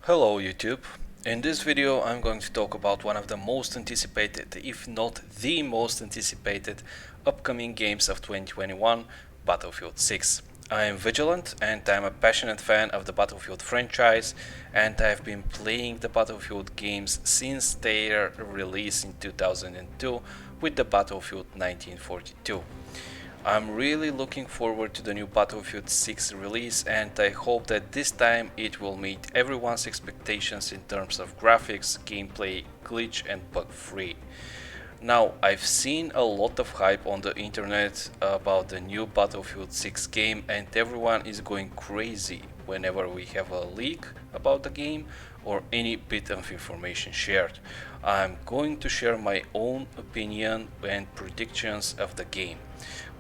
Hello YouTube. In this video I'm going to talk about one of the most anticipated, if not the most anticipated, upcoming games of 2021, Battlefield 6. I am Vigilant and I'm a passionate fan of the Battlefield franchise, and I've been playing the Battlefield games since their release in 2002 with the Battlefield 1942. I'm really looking forward to the new Battlefield 6 release, and I hope that this time it will meet everyone's expectations in terms of graphics, gameplay, glitch and bug free. Now, I've seen a lot of hype on the internet about the new Battlefield 6 game, and everyone is going crazy whenever we have a leak about the game or any bit of information shared. I'm going to share my own opinion and predictions of the game.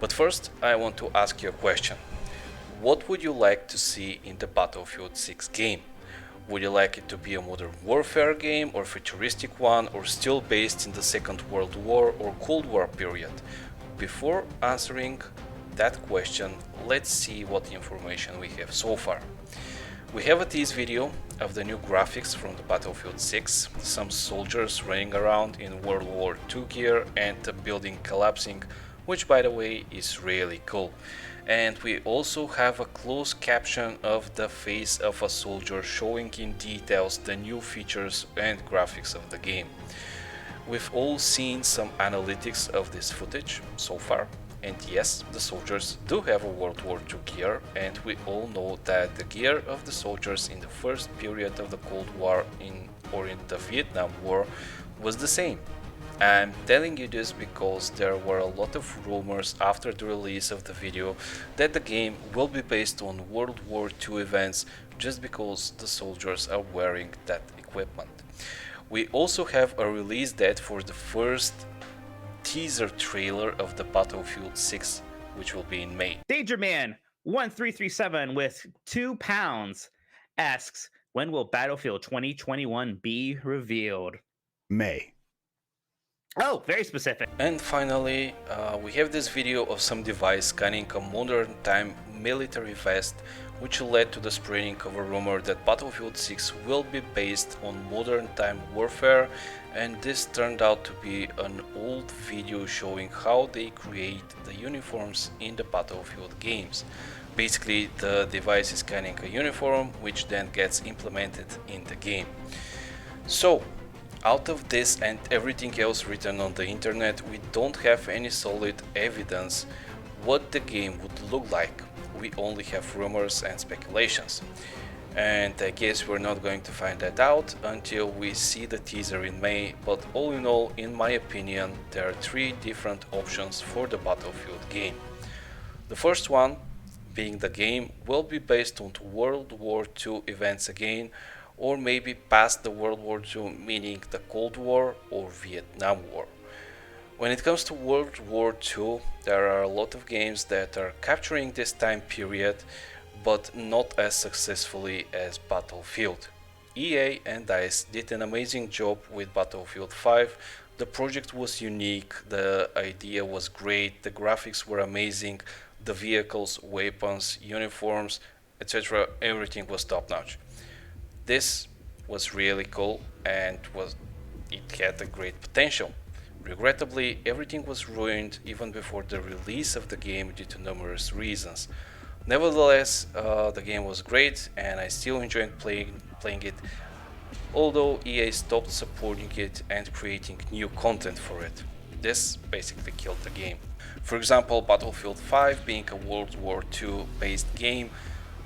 But first, I want to ask you a question. What would you like to see in the Battlefield 6 game? Would you like it to be a modern warfare game or futuristic one, or still based in the Second World War or Cold War period? Before answering that question, let's see what information we have so far. We have a tease video of the new graphics from the Battlefield 6, some soldiers running around in World War II gear and a building collapsing, which by the way is really cool. And we also have a closed caption of the face of a soldier showing in details the new features and graphics of the game. We've all seen some analytics of this footage so far, and yes, the soldiers do have a World War II gear, and we all know that the gear of the soldiers in the first period of the Cold War or in the Vietnam War was the same. I'm telling you this because there were a lot of rumors after the release of the video that the game will be based on World War II events just because the soldiers are wearing that equipment. We also have a release date for the first teaser trailer of the Battlefield 6, which will be in May. Dangerman 1337 with £2 asks, when will Battlefield 2021 be revealed? May. Oh, very specific. And finally, we have this video of some device scanning a modern time military vest, which led to the spreading of a rumor that Battlefield 6 will be based on modern time warfare, and this turned out to be an old video showing how they create the uniforms in the Battlefield games. Basically, the device is scanning a uniform, which then gets implemented in the game. So, out of this and everything else written on the internet, we don't have any solid evidence what the game would look like. We only have rumors and speculations. And I guess we're not going to find that out until we see the teaser in May, but all in all, in my opinion, there are three different options for the Battlefield game. The first one being the game will be based on World War II events again, or maybe past the World War II, meaning the Cold War or Vietnam War. When it comes to World War II, there are a lot of games that are capturing this time period, but not as successfully as Battlefield. EA and DICE did an amazing job with Battlefield 5. The project was unique, the idea was great, the graphics were amazing, the vehicles, weapons, uniforms, etc. everything was top notch. This was really cool and it had a great potential. Regrettably, everything was ruined even before the release of the game due to numerous reasons. Nevertheless, the game was great and I still enjoyed playing it, although EA stopped supporting it and creating new content for it. This basically killed the game. For example, Battlefield 5 being a World War II based game,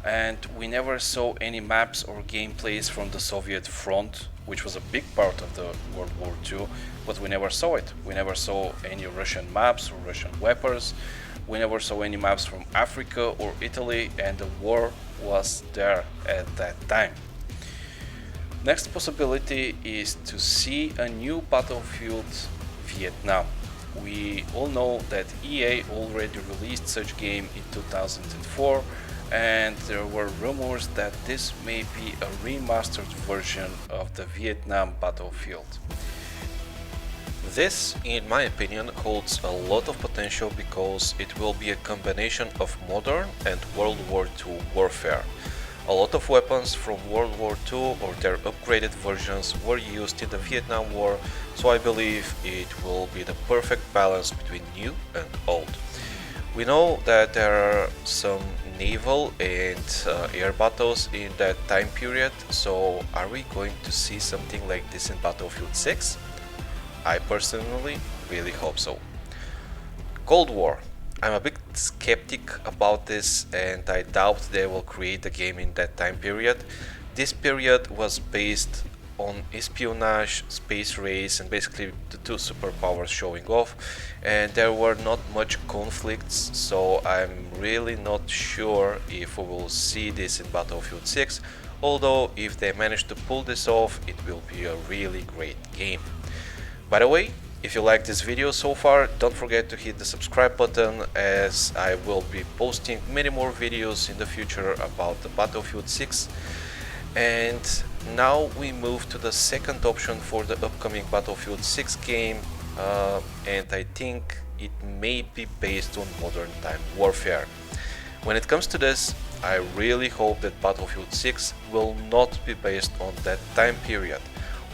and we never saw any maps or gameplays from the Soviet front, which was a big part of the World War II, but we never saw it. We never saw any Russian maps or Russian weapons. We never saw any maps from Africa or Italy, and the war was there at that time. Next possibility is to see a new Battlefield Vietnam. We all know that EA already released such game in 2004, and there were rumors that this may be a remastered version of the Vietnam Battlefield. This, in my opinion, holds a lot of potential because it will be a combination of modern and World War II warfare. A lot of weapons from World War II or their upgraded versions were used in the Vietnam War, so I believe it will be the perfect balance between new and old. We know that there are some naval and air battles in that time period, so are we going to see something like this in Battlefield 6? I personally really hope so. Cold War. I'm a bit skeptic about this and I doubt they will create a game in that time period. This period was based on espionage, space race and basically the two superpowers showing off, and there were not much conflicts, so I'm really not sure if we will see this in Battlefield 6, although if they manage to pull this off it will be a really great game. By the way, if you like this video so far, don't forget to hit the subscribe button, as I will be posting many more videos in the future about the Battlefield 6. And now we move to the second option for the upcoming Battlefield 6 game, and I think it may be based on Modern Time Warfare. When it comes to this, I really hope that Battlefield 6 will not be based on that time period.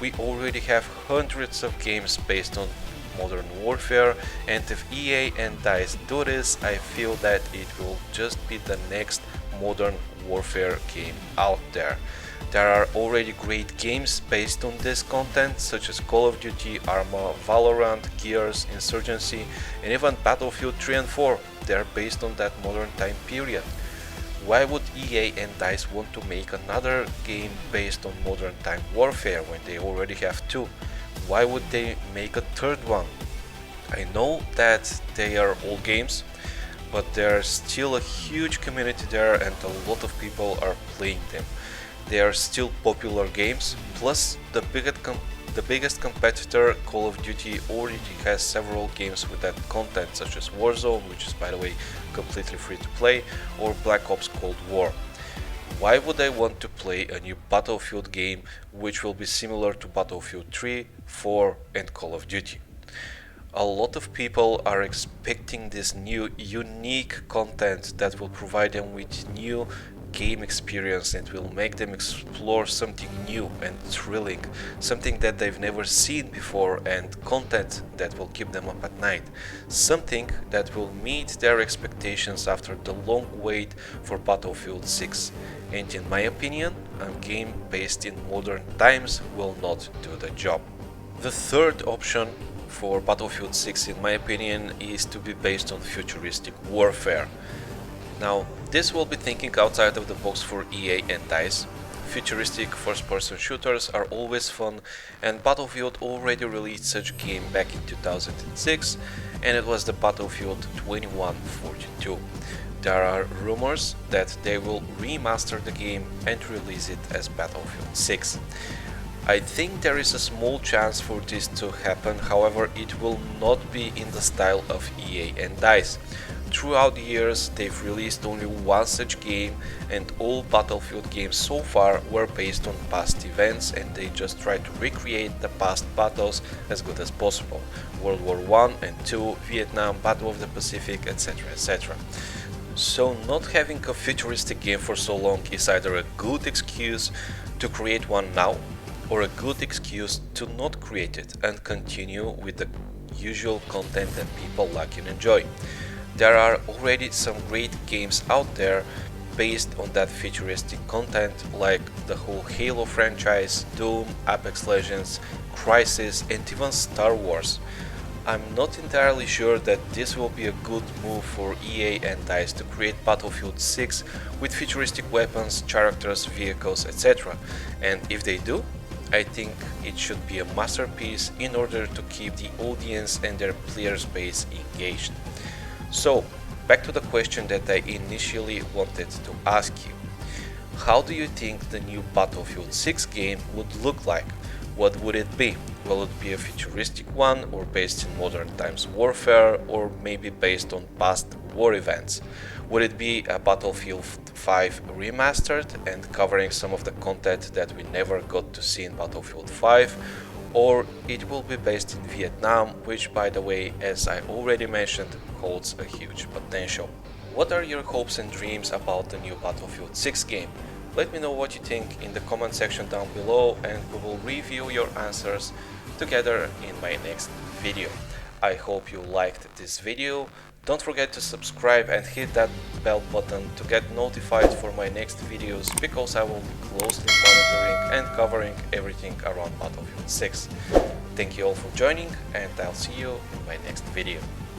We already have hundreds of games based on Modern Warfare, and if EA and DICE do this, I feel that it will just be the next Modern Warfare game out there. There are already great games based on this content, such as Call of Duty, Arma, Valorant, Gears, Insurgency, and even Battlefield 3 and 4. They are based on that modern time period. Why would EA and DICE want to make another game based on Modern Time Warfare when they already have two? Why would they make a third one? I know that they are old games, but there's still a huge community there and a lot of people are playing them. They are still popular games, plus the biggest competitor, Call of Duty, already has several games with that content, such as Warzone, which is by the way completely free to play, or Black Ops Cold War. Why would I want to play a new Battlefield game which will be similar to Battlefield 3, 4 and Call of Duty? A lot of people are expecting this new unique content that will provide them with new game experience and will make them explore something new and thrilling, something that they've never seen before, and content that will keep them up at night, something that will meet their expectations after the long wait for Battlefield 6. And in my opinion, a game based in modern times will not do the job. The third option for Battlefield 6, in my opinion, is to be based on futuristic warfare. Now, this will be thinking outside of the box for EA and DICE. Futuristic first-person shooters are always fun, and Battlefield already released such a game back in 2006, and it was the Battlefield 2142. There are rumors that they will remaster the game and release it as Battlefield 6. I think there is a small chance for this to happen, however it will not be in the style of EA and DICE. Throughout the years they've released only one such game, and all Battlefield games so far were based on past events and they just try to recreate the past battles as good as possible. World War I and II, Vietnam, Battle of the Pacific, etc, etc. So not having a futuristic game for so long is either a good excuse to create one now, or a good excuse to not create it and continue with the usual content that people like and enjoy. There are already some great games out there based on that futuristic content, like the whole Halo franchise, Doom, Apex Legends, Crysis and even Star Wars. I'm not entirely sure that this will be a good move for EA and DICE to create Battlefield 6 with futuristic weapons, characters, vehicles, etc. And if they do, I think it should be a masterpiece in order to keep the audience and their player base engaged. So, back to the question that I initially wanted to ask you. How do you think the new Battlefield 6 game would look like? What would it be? Will it be a futuristic one, or based in modern times warfare, or maybe based on past war events? Would it be a Battlefield 5 remastered and covering some of the content that we never got to see in Battlefield 5? Or it will be based in Vietnam, which by the way, as I already mentioned, holds a huge potential. What are your hopes and dreams about the new Battlefield 6 game? Let me know what you think in the comment section down below, and we will review your answers together in my next video. I hope you liked this video. Don't forget to subscribe and hit that bell button to get notified for my next videos, because I will be closely monitoring and covering everything around Battlefield 6. Thank you all for joining, and I'll see you in my next video.